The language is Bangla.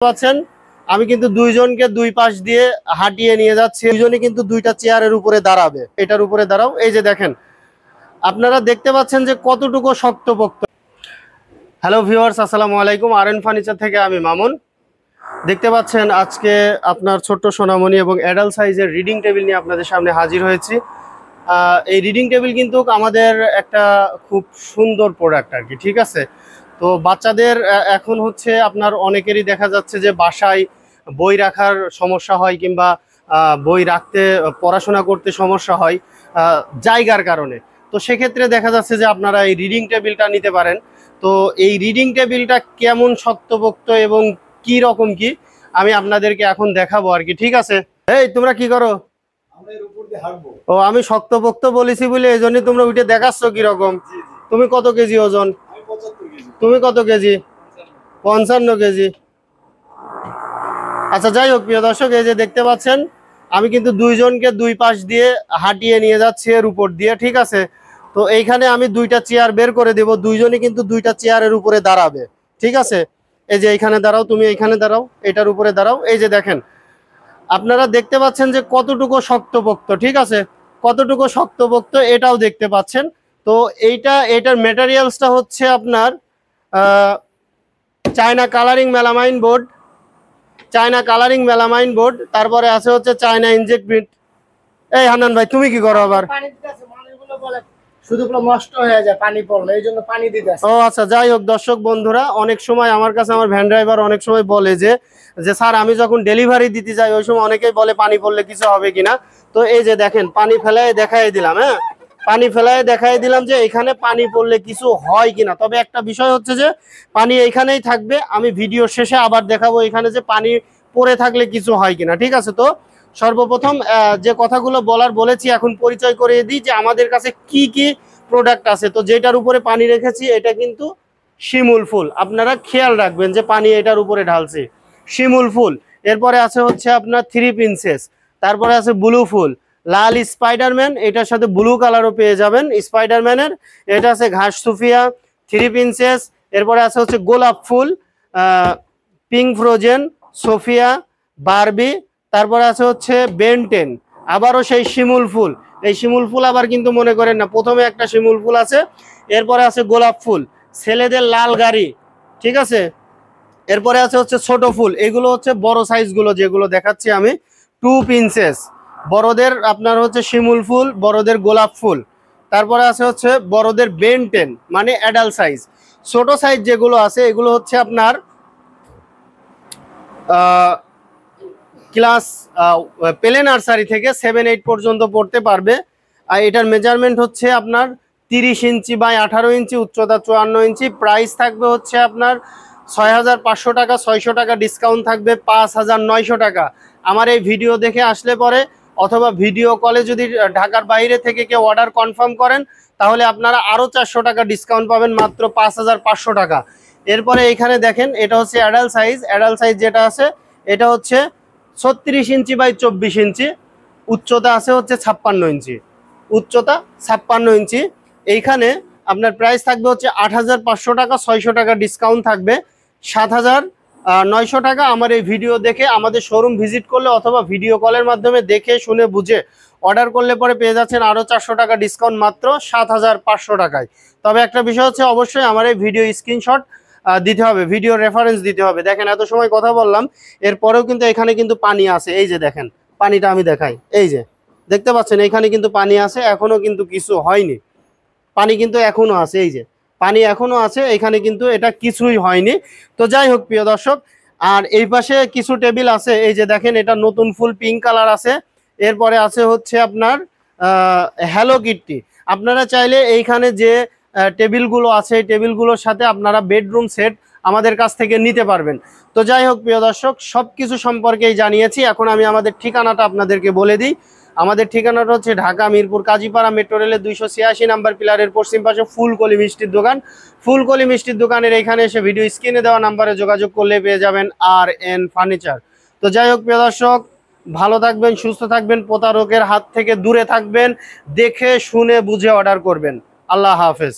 পাচ্ছেন আমি কিন্তু দুইজনকে দুই পাশ দিয়ে হাঁটিয়ে নিয়ে যাচ্ছি। দুইজনই কিন্তু দুইটা চেয়ারের উপরে দাঁড়াবে। এটার উপরে দাঁড়াও। এই যে দেখেন, আপনারা দেখতে পাচ্ছেন যে কতটুকু শক্তপোক্ত। হ্যালো ভিউয়ার্স, আসসালামু আলাইকুম। আরএন ফার্নিচার থেকে আমি মামুন। দেখতে পাচ্ছেন আজকে আপনার ছোট্ট সোনামণি এবং অ্যাডাল্ট সাইজের রিডিং টেবিল নিয়ে আপনাদের সামনে হাজির হয়েছি। এই রিডিং টেবিল কিন্তু আমাদের একটা খুব সুন্দর প্রোডাক্ট আর কি, ঠিক আছে। তো বাচ্চাদের এখন হচ্ছে আপনার অনেকেরই দেখা যাচ্ছে যে বাসায় বই রাখার সমস্যা হয়, কিংবা বই রাখতে পড়াশোনা করতে সমস্যা হয় জায়গার কারণে। তো সেক্ষেত্রে দেখা যাচ্ছে যে আপনারা এই রিডিং টেবিলটা নিতে পারেন। তো এই রিডিং টেবিলটা কেমন শক্তপোক্ত এবং কি রকম কি আমি আপনাদেরকে এখন দেখাবো আর কি, ঠিক আছে। এই তোমরা কি করো? ও, আমি শক্তপোক্ত বলেছি বলে এই জন্য তোমরা উঠে দেখাচ্ছ কিরকম। তুমি কত কেজি ওজন? তুমি কত কেজি? 55 কেজি। আচ্ছা, যাই হোক প্রিয় দর্শক, এই যে দেখতে পাচ্ছেন আমি কিন্তু দুইজনকে দুই পাশ দিয়ে হাঁটিয়ে নিয়ে যাচ্ছি এর উপর দিয়ে, ঠিক আছে। তো এইখানে আমি দুইটা চেয়ার বের করে দেব, দুইজনই কিন্তু দুইটা চেয়ারের উপরে দাঁড়াবে, ঠিক আছে। এই যে এইখানে দাঁড়াও, তুমি এইখানে দাঁড়াও, এটার উপরে দাঁড়াও। এই যে দেখেন, আপনারা দেখতে পাচ্ছেন যে কতটুকু শক্তপোক্ত, ঠিক আছে, কতটুকু শক্তপোক্ত এটাও দেখতে পাচ্ছেন। তো এটার ম্যাটেরিয়ালসটা হচ্ছে আপনার China colouring melamine board, China colouring melamine board. তারপরে আছে হচ্ছে চায়না ইনজেক্ট প্রিন্ট। এই হান্নান ভাই, তুমি কি করো আবার? শুধু নষ্ট হয়ে যায় পানি পড়লে, এই জন্য পানি দিতে। ও আচ্ছা, যাই হোক দর্শক বন্ধুরা, অনেক সময় আমার কাছে আমার ভ্যান ড্রাইভার অনেক সময় বলে যে স্যার আমি যখন ডেলিভারি দিতে যাই ওই সময় অনেকেই বলে পানি পড়লে কিছু হবে কিনা। তো এই যে দেখেন, পানি ফেলায় দেখাই দিলাম। হ্যাঁ, পানি ফেলায় দেখাই দিলাম যে এখানে পানি পড়লে কিছু হয় কিনা। তবে একটা বিষয় হচ্ছে যে পানি এইখানেই থাকবে। আমি ভিডিও শেষে আবার দেখাবো এখানে যে পানি পড়ে থাকলে কিছু হয় কিনা, ঠিক আছে। তো সর্বপ্রথম যে কথাগুলো বলেছি এখন পরিচয় করিয়ে দিই যে আমাদের কাছে কি কি প্রোডাক্ট আছে। তো যেটার উপরে পানি রেখেছি এটা কিন্তু শিমুল ফুল। আপনারা খেয়াল রাখবেন যে পানি এটার উপরে ঢালছি, শিমুল ফুল। এরপরে আছে হচ্ছে আপনার 3 প্রিন্সেস। তারপরে আছে ব্লু ফুল, লাল স্পাইডারম্যান, এটার সাথে ব্লু কালারও পেয়ে যাবেন স্পাইডারম্যানের। এটা আছে ঘাস সুফিয়া, 3 প্রিন্সেস। এরপরে আছে হচ্ছে গোলাপ ফুল, পিঙ্ক ফ্রোজেন, সোফিয়া, বারবি। তারপরে আছে হচ্ছে বেনটেন, আবারও সেই শিমুল ফুল। এই শিমুল ফুল আবার কিন্তু মনে করেন না, প্রথমে একটা শিমুল ফুল আছে, এরপরে আছে গোলাপ ফুল, ছেলেদের লাল গাড়ি, ঠিক আছে। এরপরে আছে হচ্ছে ছোট ফুল, এগুলো হচ্ছে বড় সাইজগুলো যেগুলো দেখাচ্ছি আমি। 2 প্রিন্সেস, বড়দের আপনার হচ্ছে শিমুল ফুল, বড়দের গোলাপ ফুল। তারপরে আছে হচ্ছে বড়দের বেনটেন মানে অ্যাডাল্ট সাইজ। ছোট সাইজ যেগুলো আছে এগুলো হচ্ছে আপনার ক্লাস প্লে নার্সারি থেকে 7-8 পর্যন্ত পড়তে পারবে। আর এটার মেজারমেন্ট হচ্ছে আপনার 30 ইঞ্চি বাই 18 ইঞ্চি, উচ্চতা 54 ইঞ্চি। প্রাইস থাকবে হচ্ছে আপনার 6500 টাকা, 600 টাকা ডিসকাউন্ট থাকবে 5900 টাকা। আমার এই ভিডিও দেখে আসলে পরে অথবা ভিডিও কলে যদি ঢাকার বাইরে থেকে কেউ অর্ডার কনফার্ম করেন তাহলে আপনারা আরও 400 টাকা ডিসকাউন্ট পাবেন, মাত্র 5500 টাকা। এরপরে এখানে দেখেন, এটা হচ্ছে অ্যাডাল্ট সাইজ। অ্যাডাল্ট সাইজ যেটা আছে এটা হচ্ছে 36 ইঞ্চি বাই 24 ইঞ্চি, উচ্চতা আছে হচ্ছে 56 ইঞ্চি, উচ্চতা 56 ইঞ্চি। এইখানে আপনার প্রাইস থাকবে হচ্ছে 8500 টাকা, 600 টাকা ডিসকাউন্ট থাকবে 7900 টাকা। আমার এই ভিডিও দেখে আমাদের শোরুম ভিজিট করলে অথবা ভিডিও কলের মাধ্যমে দেখে শুনে বুঝে অর্ডার করলে পরে পেয়ে যাচ্ছেন আরও 400 টাকা ডিসকাউন্ট, মাত্র 7500 টাকায়। তবে একটা বিষয় হচ্ছে অবশ্যই আমার এই ভিডিও স্ক্রিনশট দিতে হবে, ভিডিও রেফারেন্স দিতে হবে। দেখেন এত সময় কথা বললাম, এরপরেও কিন্তু এখানে কিন্তু পানি আছে। এই যে দেখেন, পানিটা আমি দেখাই, এই যে দেখতে পাচ্ছেন এখানে কিন্তু পানি আছে, এখনো কিন্তু কিছু হয়নি, পানি কিন্তু এখনো আছে। এই যে পানি এখনো আছে, এখানে কিন্তু এটা কিছুই হয়নি। তো যাই হোক প্রিয় দর্শক, আর এই পাশে কিছু টেবিল আছে। এই যে দেখেন, এটা নতুন ফুল পিঙ্ক কালার আছে। এরপরে আছে হচ্ছে আপনার হ্যালো কিটি। আপনারা চাইলে এইখানে যে টেবিলগুলো আছে এই টেবিলগুলোর সাথে আপনারা বেডরুম সেট আমাদের কাছ থেকে নিতে পারবেন। তো যাই হোক প্রিয় দর্শক, সব কিছু সম্পর্কেই জানিয়েছি। এখন আমি আমাদের ঠিকানাটা আপনাদেরকে বলে দিই। আমাদের ঠিকানাটা হচ্ছে ঢাকা মিরপুর কাজীপাড়া মেট্রো রেলের 286 নাম্বার পিলারের পশ্চিম পাশে ফুলকলি মিষ্টির দোকান। ফুলকলি মিষ্টির দোকানের এখানে এসে ভিডিও স্ক্রিনে দেওয়া নাম্বারে যোগাযোগ করলে পেয়ে যাবেন আরএন ফার্নিচার। তো যাই হোক প্রিয় দর্শক, ভালো থাকবেন, সুস্থ থাকবেন, প্রতারকের হাত থেকে দূরে থাকবেন, দেখে শুনে বুঝে অর্ডার করবেন। আল্লাহ হাফেজ।